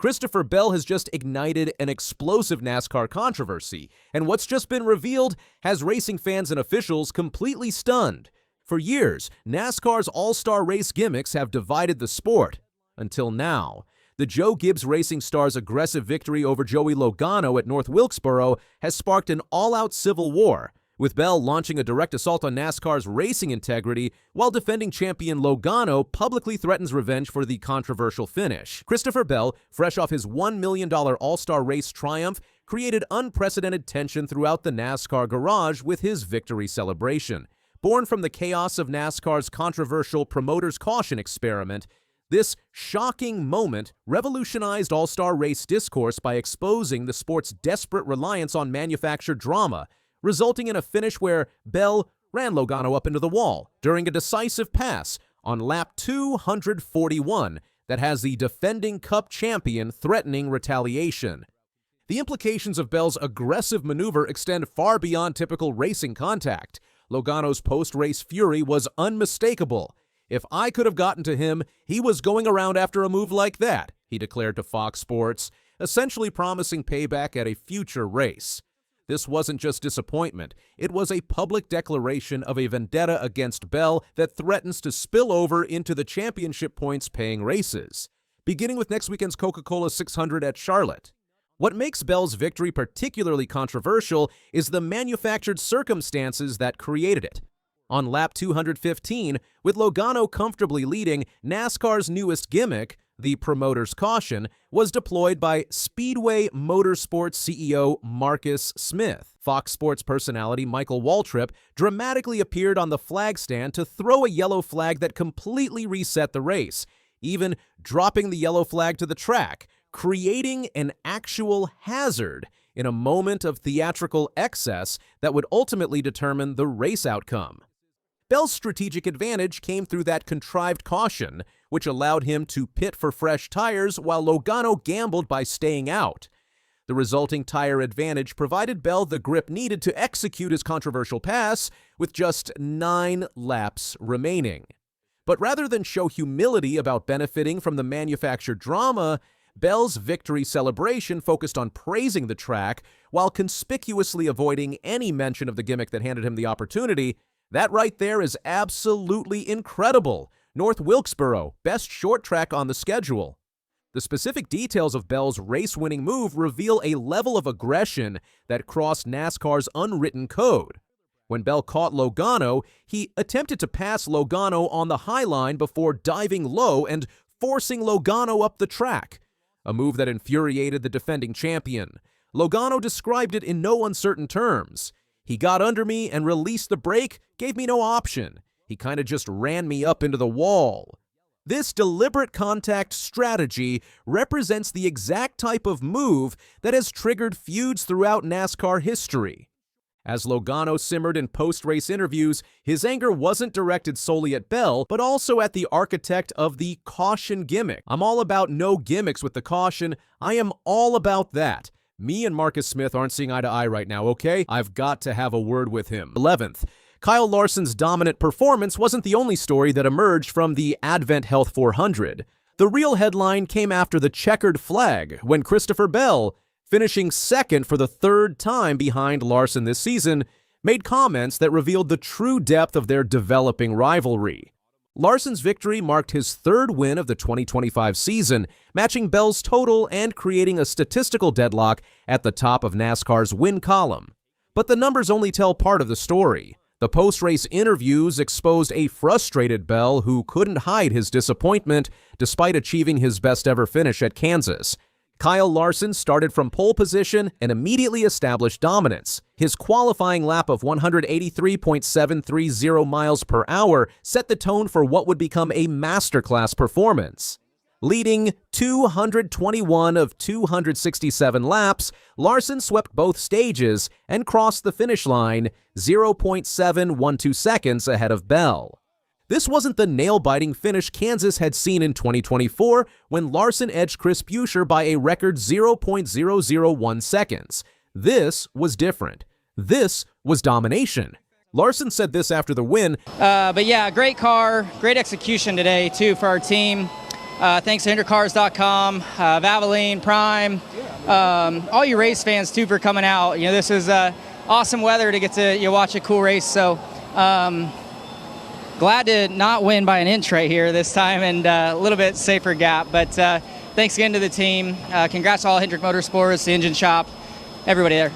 Christopher Bell has just ignited an explosive NASCAR controversy, and what's just been revealed has racing fans and officials completely stunned. For years, NASCAR's all-star race gimmicks have divided the sport. Until now, the Joe Gibbs Racing star's aggressive victory over Joey Logano at North Wilkesboro has sparked an all-out civil war, with Bell launching a direct assault on NASCAR's racing integrity, while defending champion Logano publicly threatens revenge for the controversial finish. Christopher Bell, fresh off his $1 million all-star race triumph, created unprecedented tension throughout the NASCAR garage with his victory celebration. Born from the chaos of NASCAR's controversial promoter's caution experiment, this shocking moment revolutionized all-star race discourse by exposing the sport's desperate reliance on manufactured drama, resulting in a finish where Bell ran Logano up into the wall during a decisive pass on lap 241 that has the defending Cup champion threatening retaliation. The implications of Bell's aggressive maneuver extend far beyond typical racing contact. Logano's post-race fury was unmistakable. "If I could have gotten to him, he was going around after a move like that," he declared to Fox Sports, essentially promising payback at a future race. This wasn't just disappointment, it was a public declaration of a vendetta against Bell that threatens to spill over into the championship points-paying races, beginning with next weekend's Coca-Cola 600 at Charlotte. What makes Bell's victory particularly controversial is the manufactured circumstances that created it. On lap 215, with Logano comfortably leading, NASCAR's newest gimmick, the promoter's caution, was deployed by Speedway Motorsports CEO Marcus Smith. Fox Sports personality Michael Waltrip dramatically appeared on the flag stand to throw a yellow flag that completely reset the race, even dropping the yellow flag to the track, creating an actual hazard in a moment of theatrical excess that would ultimately determine the race outcome. Bell's strategic advantage came through that contrived caution, which allowed him to pit for fresh tires while Logano gambled by staying out. The resulting tire advantage provided Bell the grip needed to execute his controversial pass with just 9 laps remaining. But rather than show humility about benefiting from the manufactured drama, Bell's victory celebration focused on praising the track while conspicuously avoiding any mention of the gimmick that handed him the opportunity. That right there is absolutely incredible. North Wilkesboro, best short track on the schedule. The specific details of Bell's race-winning move reveal a level of aggression that crossed NASCAR's unwritten code. When Bell caught Logano, he attempted to pass Logano on the high line before diving low and forcing Logano up the track, a move that infuriated the defending champion. Logano described it in no uncertain terms. "He got under me and released the brake, gave me no option. He kind of just ran me up into the wall." This deliberate contact strategy represents the exact type of move that has triggered feuds throughout NASCAR history. As Logano simmered in post-race interviews, his anger wasn't directed solely at Bell, but also at the architect of the caution gimmick. "I'm all about no gimmicks with the caution. I am all about that. Me and Marcus Smith aren't seeing eye to eye right now, okay? I've got to have a word with him." 11th, Kyle Larson's dominant performance wasn't the only story that emerged from the Advent Health 400. The real headline came after the checkered flag, when Christopher Bell, finishing second for the 3rd time behind Larson this season, made comments that revealed the true depth of their developing rivalry. Larson's victory marked his 3rd win of the 2025 season, matching Bell's total and creating a statistical deadlock at the top of NASCAR's win column. But the numbers only tell part of the story. The post-race interviews exposed a frustrated Bell who couldn't hide his disappointment despite achieving his best-ever finish at Kansas. Kyle Larson started from pole position and immediately established dominance. His qualifying lap of 183.730 miles per hour set the tone for what would become a masterclass performance. Leading 221 of 267 laps, Larson swept both stages and crossed the finish line 0.712 seconds ahead of Bell. This wasn't the nail-biting finish Kansas had seen in 2024 when Larson edged Chris Buescher by a record 0.001 seconds. This was different. This was domination. Larson said this after the win. But yeah, great car, great execution today too for our team. Thanks to HinderCars.com, Valvoline, Prime, all you race fans too for coming out. You know, this is awesome weather to get to watch a cool race. So glad to not win by an inch right here this time, and a little bit safer gap. But thanks again to the team. Congrats to all Hendrick Motorsports, the engine shop, everybody there.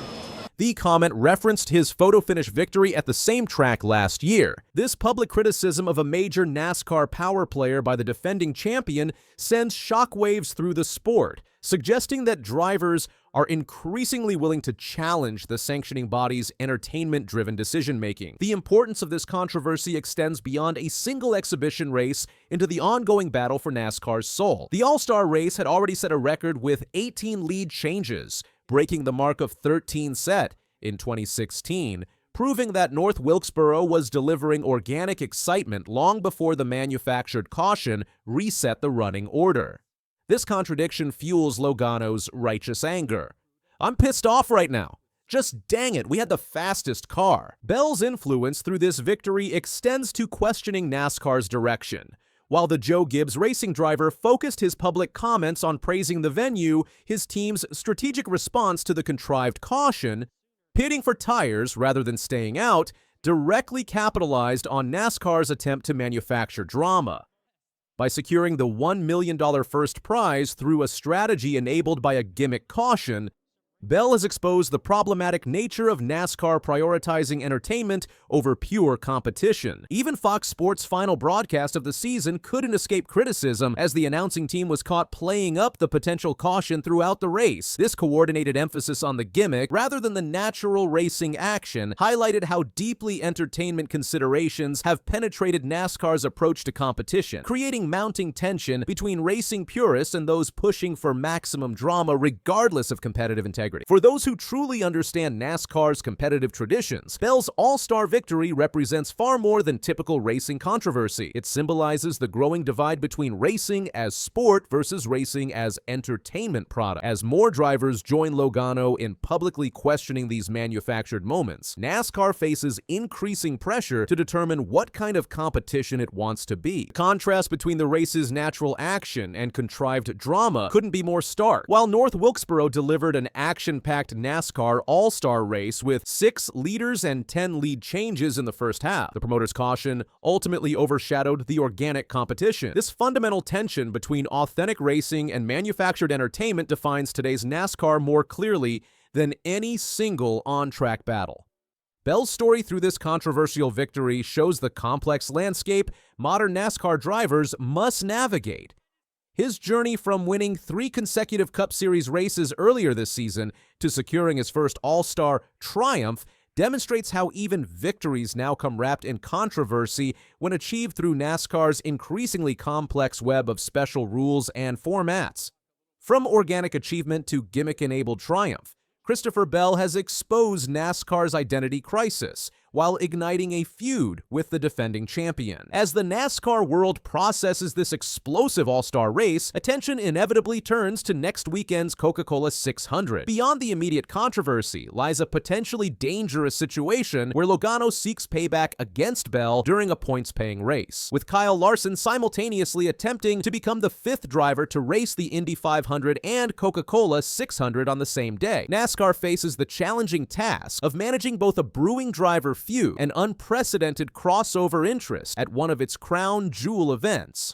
The comment referenced his photo finish victory at the same track last year. This public criticism of a major NASCAR power player by the defending champion sends shockwaves through the sport, suggesting that drivers are increasingly willing to challenge the sanctioning body's entertainment-driven decision-making. The importance of this controversy extends beyond a single exhibition race into the ongoing battle for NASCAR's soul. The All-Star race had already set a record with 18 lead changes, breaking the mark of 13 set in 2016, proving that North Wilkesboro was delivering organic excitement long before the manufactured caution reset the running order. This contradiction fuels Logano's righteous anger. "I'm pissed off right now. Just dang it, we had the fastest car." Bell's influence through this victory extends to questioning NASCAR's direction. While the Joe Gibbs racing driver focused his public comments on praising the venue, his team's strategic response to the contrived caution, pitting for tires rather than staying out, directly capitalized on NASCAR's attempt to manufacture drama. By securing the $1 million first prize through a strategy enabled by a gimmick caution, Bell has exposed the problematic nature of NASCAR prioritizing entertainment over pure competition. Even Fox Sports' final broadcast of the season couldn't escape criticism, as the announcing team was caught playing up the potential caution throughout the race. This coordinated emphasis on the gimmick, rather than the natural racing action, highlighted how deeply entertainment considerations have penetrated NASCAR's approach to competition, creating mounting tension between racing purists and those pushing for maximum drama regardless of competitive integrity. For those who truly understand NASCAR's competitive traditions, Bell's all-star victory represents far more than typical racing controversy. It symbolizes the growing divide between racing as sport versus racing as entertainment product. As more drivers join Logano in publicly questioning these manufactured moments, NASCAR faces increasing pressure to determine what kind of competition it wants to be. The contrast between the race's natural action and contrived drama couldn't be more stark. While North Wilkesboro delivered an action-packed NASCAR all-star race with 6 leaders and 10 lead changes in the first half, the promoter's caution ultimately overshadowed the organic competition. This fundamental tension between authentic racing and manufactured entertainment defines today's NASCAR more clearly than any single on-track battle. Bell's story through this controversial victory shows the complex landscape modern NASCAR drivers must navigate. His journey from winning 3 consecutive Cup Series races earlier this season to securing his first All-Star triumph demonstrates how even victories now come wrapped in controversy when achieved through NASCAR's increasingly complex web of special rules and formats. From organic achievement to gimmick-enabled triumph, Christopher Bell has exposed NASCAR's identity crisis while igniting a feud with the defending champion. As the NASCAR world processes this explosive all-star race, attention inevitably turns to next weekend's Coca-Cola 600. Beyond the immediate controversy lies a potentially dangerous situation where Logano seeks payback against Bell during a points-paying race, with Kyle Larson simultaneously attempting to become the 5th driver to race the Indy 500 and Coca-Cola 600 on the same day. NASCAR faces the challenging task of managing both a brewing driver feud and unprecedented crossover interest at one of its crown jewel events.